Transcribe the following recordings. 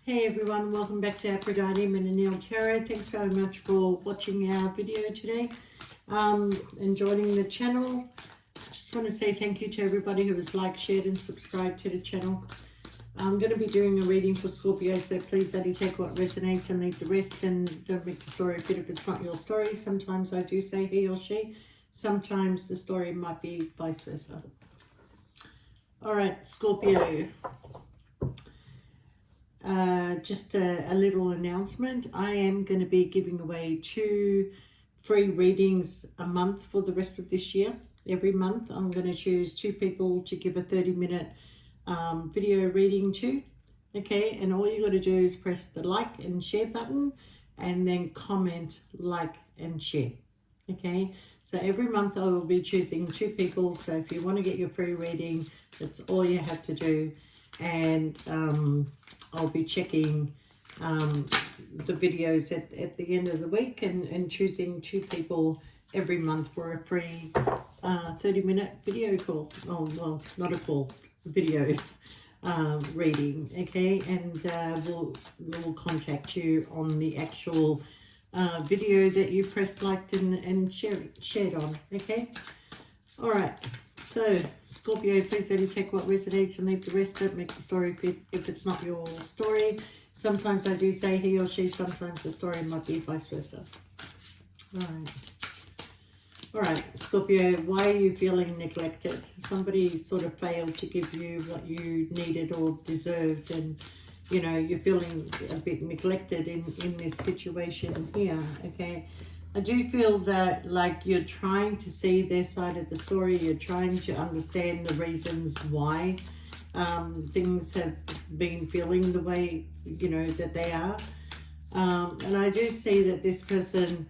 Hey everyone, welcome back to Aphrodite Menanil Tarot. Thanks very much for watching our video today and joining the channel. I just want to say thank you to everybody who has liked, shared and subscribed to the channel. I'm going to be doing a reading for Scorpio, so please only take what resonates and leave the rest, and don't make the story fit if it's not your story. Sometimes I do say he or she, sometimes the story might be vice versa. Alright, Scorpio. Just a little announcement. I am going to be giving away 2 free readings a month for the rest of this year. Every month I'm going to choose 2 people to give a 30-minute video reading to. Okay, and all you got to do is press the like and share button and then comment, like and share. Okay, so every month I will be choosing 2 people. So if you want to get your free reading, that's all you have to do. And I'll be checking the videos at the end of the week and choosing 2 people every month for a free 30-minute video call. Oh, well, not a call, video reading, okay? And we'll contact you on the actual video that you pressed, liked and shared on, okay? All right. So, Scorpio, please only take what resonates and leave the rest. Don't make the story fit if it's not your story. Sometimes I do say he or she, sometimes the story might be vice versa. All right, Scorpio, why are you feeling neglected? Somebody sort of failed to give you what you needed or deserved, and, you know, you're feeling a bit neglected in this situation here, okay? I do feel that, like, you're trying to see their side of the story. You're trying to understand the reasons why things have been feeling the way, you know, that they are. And I do see that this person,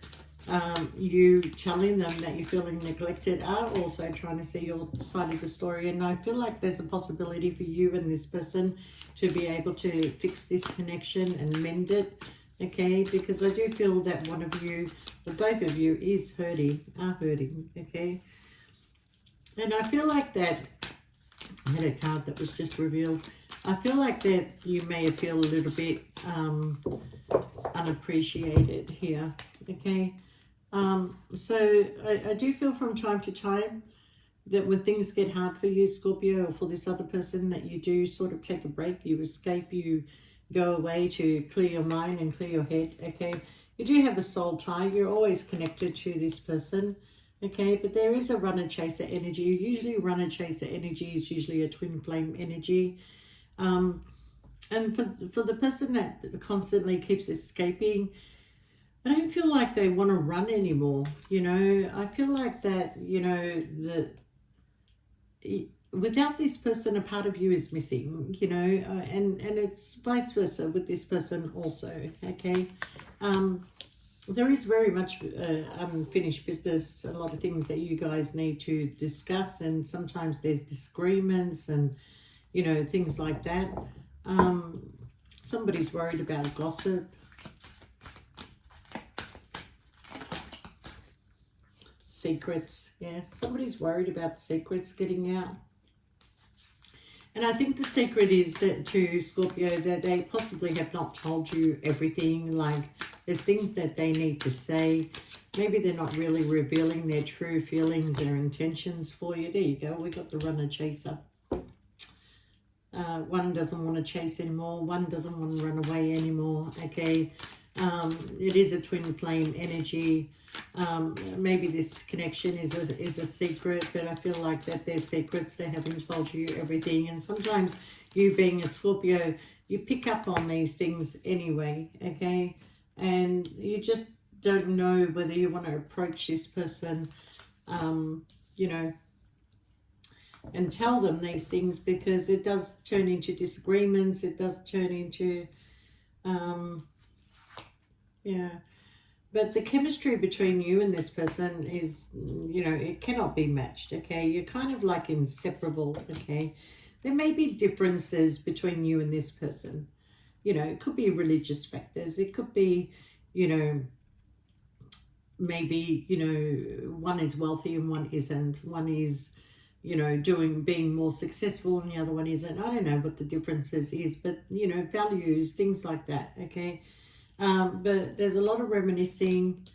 you telling them that you're feeling neglected, are also trying to see your side of the story. And I feel like there's a possibility for you and this person to be able to fix this connection and mend it. Okay, because I do feel that one of you, or both of you, are hurting, okay? And I feel like that, I had a card that was just revealed. I feel like that you may feel a little bit unappreciated here, okay? So I do feel from time to time that when things get hard for you, Scorpio, or for this other person, that you do sort of take a break, you escape, you go away to clear your mind and clear your head, okay? You do have a soul tie. You're always connected to this person, okay? But there is a runner-chaser energy. Usually runner-chaser energy is usually a twin flame energy. And for the person that constantly keeps escaping, I don't feel like they want to run anymore, you know? I feel like that, you know, without this person, a part of you is missing, you know, and it's vice versa with this person also, okay? There is very much unfinished business, a lot of things that you guys need to discuss, and sometimes there's disagreements and, you know, things like that. Somebody's worried about gossip. Secrets, yeah, somebody's worried about secrets getting out. And I think the secret is that, to Scorpio, that they possibly have not told you everything. Like, there's things that they need to say. Maybe they're not really revealing their true feelings, their intentions for you. There you go, we got the runner chaser. One doesn't want to chase anymore. One doesn't want to run away anymore, okay? It is a twin flame energy. Maybe this connection is a secret, but I feel like that they're secrets. They haven't told you everything. And sometimes you, being a Scorpio, you pick up on these things anyway, okay? And you just don't know whether you want to approach this person, you know, and tell them these things, because it does turn into disagreements. It does turn into, yeah. But the chemistry between you and this person is, you know, it cannot be matched, okay? You're kind of like inseparable, okay? There may be differences between you and this person. You know, it could be religious factors. It could be, you know, maybe, you know, one is wealthy and one isn't. One is you know, being more successful, and the other one isn't. I don't know what the differences is, but you know, values, things like that. Okay, but there's a lot of reminiscing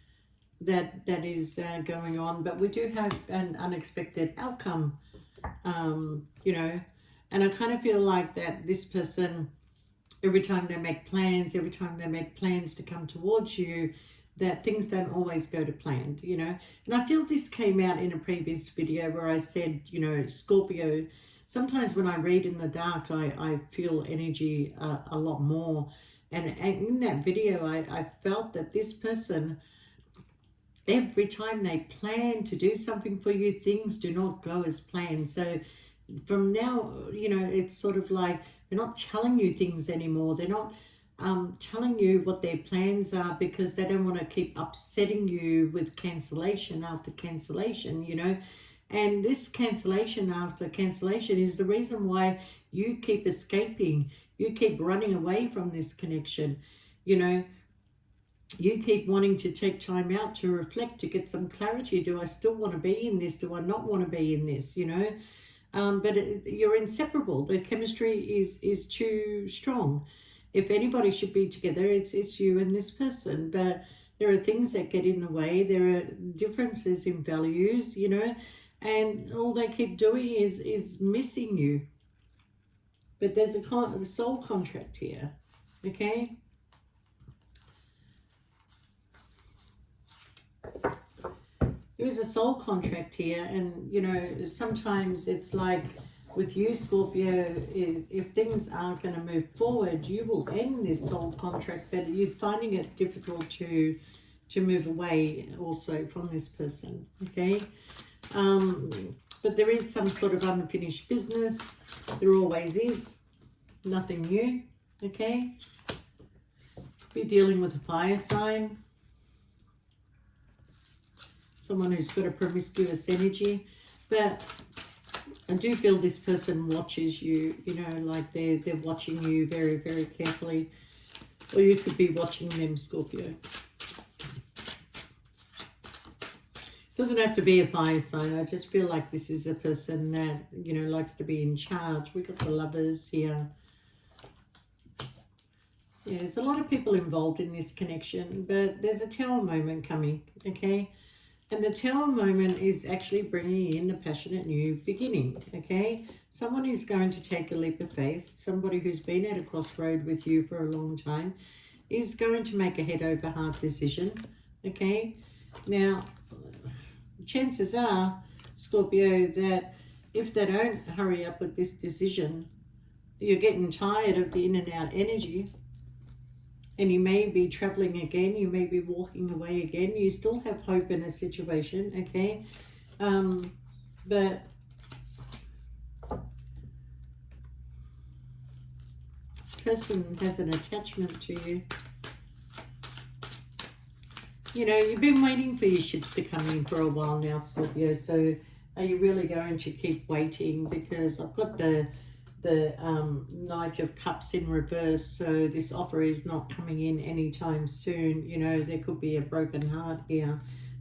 that is going on, but we do have an unexpected outcome. You know, and I kind of feel like that this person, every time they make plans, every time they make plans to come towards you, that things don't always go to plan, you know. And I feel this came out in a previous video where I said, you know, Scorpio, sometimes when I read in the dark, I feel energy a lot more. And in that video, I felt that this person, every time they plan to do something for you, things do not go as planned. So from now, you know, it's sort of like they're not telling you things anymore. They're not telling you what their plans are, because they don't want to keep upsetting you with cancellation after cancellation, you know. And this cancellation after cancellation is the reason why you keep escaping. You keep running away from this connection, you know. You keep wanting to take time out to reflect, to get some clarity. Do I still want to be in this? Do I not want to be in this, you know? But you're inseparable. The chemistry is too strong. If anybody should be together, it's you and this person. But there are things that get in the way. There are differences in values, you know, and all they keep doing is missing you. But there's a soul contract here, okay? There is a soul contract here, and you know, sometimes it's like with you, Scorpio, if things aren't going to move forward, you will end this soul contract, but you're finding it difficult to move away also from this person, okay? But there is some sort of unfinished business. There always is. Nothing new, okay? Be dealing with a fire sign. Someone who's got a promiscuous energy. But I do feel this person watches you, you know, like they're watching you very, very carefully. Or you could be watching them, Scorpio. Doesn't have to be a fire sign. I just feel like this is a person that, you know, likes to be in charge. We've got the Lovers here. Yeah, there's a lot of people involved in this connection, but there's a Tower moment coming, okay? And the Tower moment is actually bringing in a passionate new beginning, okay? Someone who's going to take a leap of faith, somebody who's been at a crossroad with you for a long time, is going to make a head over heart decision, okay? Now, chances are, Scorpio, that if they don't hurry up with this decision, you're getting tired of the in and out energy, and you may be traveling again, you may be walking away again. You still have hope in a situation, okay? But this person has an attachment to you. You know, you've been waiting for your ships to come in for a while now, Scorpio. So are you really going to keep waiting? Because I've got the Knight of Cups in reverse, so this offer is not coming in anytime soon. You know, there could be a broken heart here,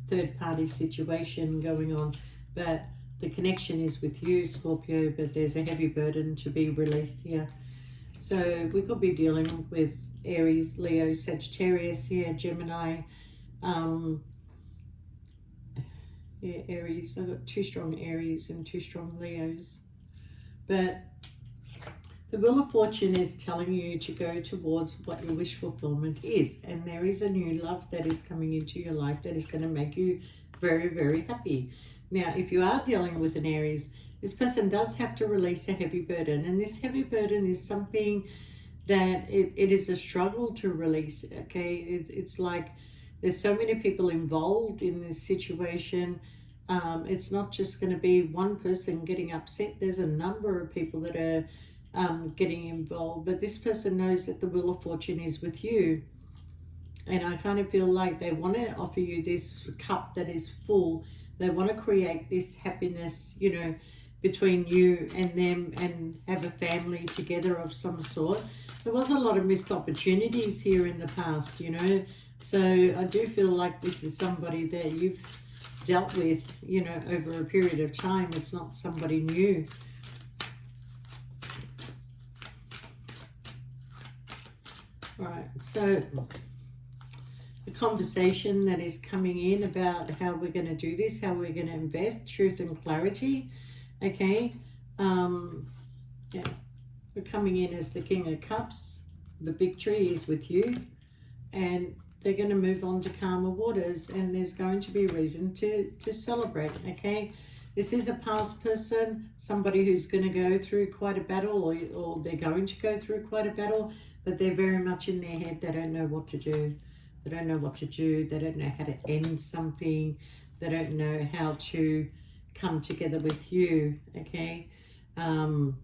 third party situation going on, but the connection is with you, Scorpio, but there's a heavy burden to be released here. So we could be dealing with Aries, Leo, Sagittarius here, Gemini. Yeah, Aries. I've got 2 strong Aries and 2 strong Leos, but the Wheel of Fortune is telling you to go towards what your wish fulfillment is. And there is a new love that is coming into your life that is going to make you very, very happy. Now, if you are dealing with an Aries, this person does have to release a heavy burden. And this heavy burden is something that it is a struggle to release, okay? It's like there's so many people involved in this situation. It's not just going to be one person getting upset. There's a number of people that are getting involved, but this person knows that the Wheel of Fortune is with you, and I kind of feel like they want to offer you this cup that is full. They want to create this happiness, you know, between you and them, and have a family together of some sort. There was a lot of missed opportunities here in the past, you know, so I do feel like this is somebody that you've dealt with, you know, over a period of time. It's not somebody new. All right, so the conversation that is coming in about how we're going to do this, how we're going to invest, truth and clarity. Okay, yeah, we're coming in as the King of Cups. The victory is with you, and they're going to move on to calmer waters, and there's going to be a reason to celebrate. Okay, this is a past person, somebody who's going to go through quite a battle, or they're going to go through quite a battle, but they're very much in their head. They don't know what to do. They don't know what to do. They don't know how to end something. They don't know how to come together with you. Okay. Now,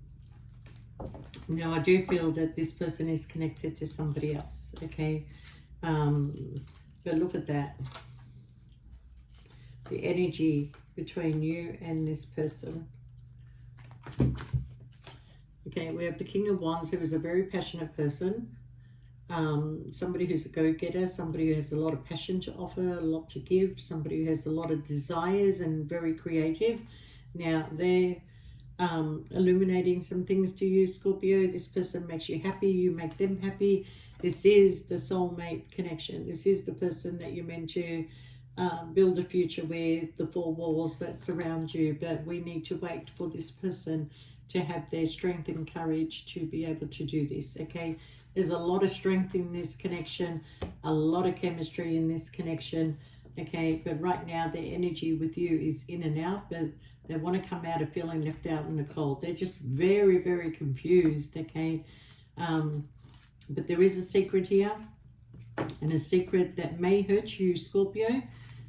I do feel that this person is connected to somebody else. Okay. But look at that. The energy between you and this person. Okay, we have the King of Wands, who is a very passionate person. Somebody who's a go-getter, somebody who has a lot of passion to offer, a lot to give, somebody who has a lot of desires and very creative. Now, they're illuminating some things to you, Scorpio. This person makes you happy, you make them happy. This is the soulmate connection. This is the person that you're meant to build a future with, the four walls that surround you. But we need to wait for this person to have their strength and courage to be able to do this. Okay, there's a lot of strength in this connection, a lot of chemistry in this connection. Okay, but right now their energy with you is in and out, but they want to come out of feeling left out in the cold. They're just very, very confused. Okay, but there is a secret here, and a secret that may hurt you, Scorpio,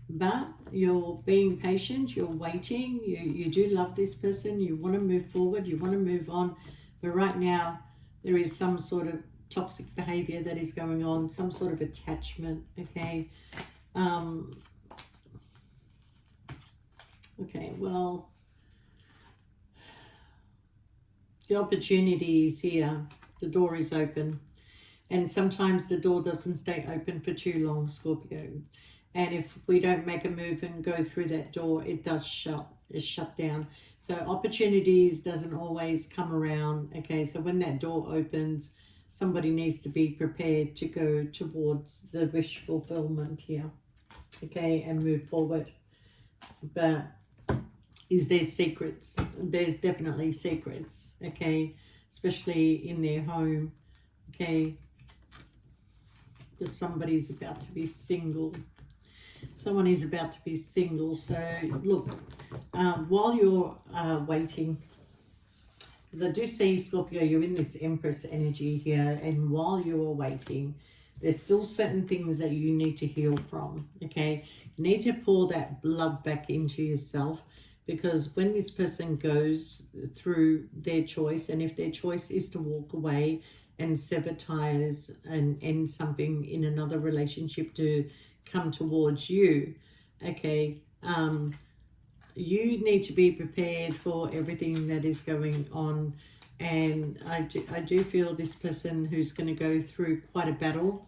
but you're being patient, you're waiting, you do love this person, you want to move forward, you want to move on, but right now there is some sort of toxic behavior that is going on, some sort of attachment. Okay, okay, well, the opportunity is here, the door is open, and sometimes the door doesn't stay open for too long, Scorpio. And if we don't make a move and go through that door, it does shut down. So opportunities doesn't always come around. Okay, so when that door opens, somebody needs to be prepared to go towards the wish fulfillment here. Okay, and move forward. But is there secrets? There's definitely secrets. Okay, especially in their home. Okay, because somebody's about to be single. Someone is about to be single. So look, while you're waiting, because I do see, Scorpio, you're in this Empress energy here, and while you're waiting, there's still certain things that you need to heal from. Okay, you need to pour that love back into yourself, because when this person goes through their choice, and if their choice is to walk away and sever ties and end something in another relationship to come towards you, okay, you need to be prepared for everything that is going on. And I do feel this person who's going to go through quite a battle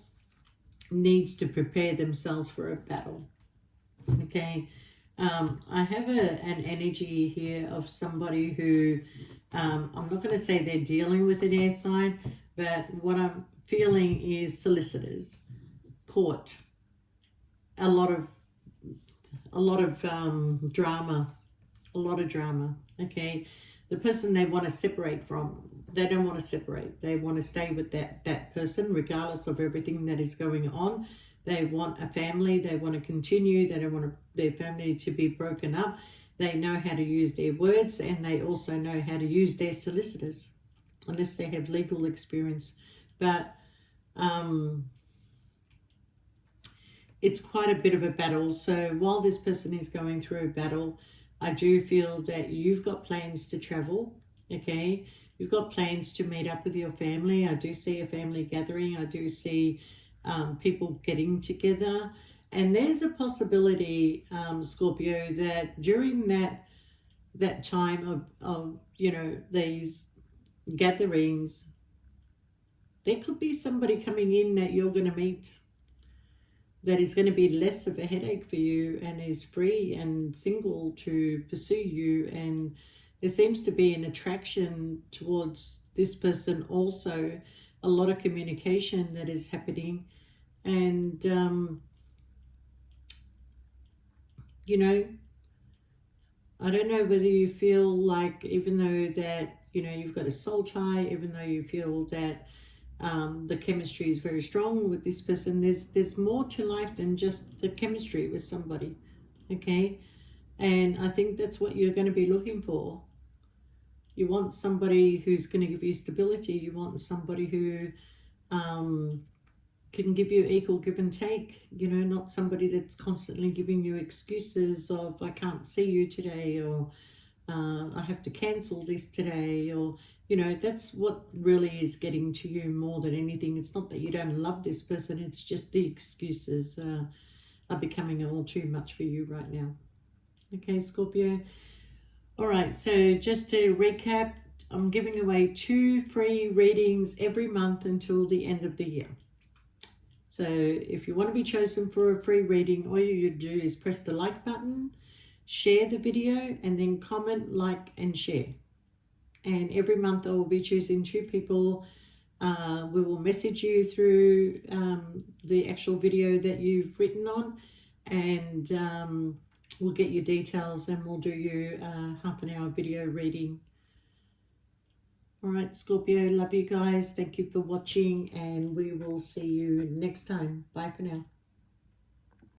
needs to prepare themselves for a battle. Okay, I have an energy here of somebody who, I'm not going to say they're dealing with an air sign, but what I'm feeling is solicitors, court, a lot of drama, okay. The person they want to separate from, they don't want to separate. They want to stay with that person regardless of everything that is going on. They want a family. They want to continue. They don't want their family to be broken up. They know how to use their words, and they also know how to use their solicitors, unless they have legal experience. But it's quite a bit of a battle. So while this person is going through a battle, I do feel that you've got plans to travel, okay? You've got plans to meet up with your family. I do see a family gathering. I do see people getting together. And there's a possibility, Scorpio, that during that time of these gatherings, there could be somebody coming in that you're going to meet. that is going to be less of a headache for you and is free and single to pursue you. And there seems to be an attraction towards this person also, a lot of communication that is happening. And, you know, I don't know whether you feel like, even though that, you've got a soul tie, even though you feel that the chemistry is very strong with this person, there's more to life than just the chemistry with somebody, okay? And I think that's what you're going to be looking for. You want somebody who's going to give you stability. You want somebody who um, can give you equal give and take, not somebody that's constantly giving you excuses of, I can't see you today, or I have to cancel this today, or, that's what really is getting to you more than anything. It's not that you don't love this person, it's just the excuses are becoming all too much for you right now. Okay, Scorpio. All right, so just to recap, I'm giving away 2 free readings every month until the end of the year. So if you want to be chosen for a free reading, all you do is press the like button, share the video, and then comment, like, and share. And every month I will be choosing 2 people. We will message you through the actual video that you've written on, and we'll get your details and we'll do you a half an hour video reading. All right, Scorpio, love you guys. Thank you for watching, and we will see you next time. Bye for now.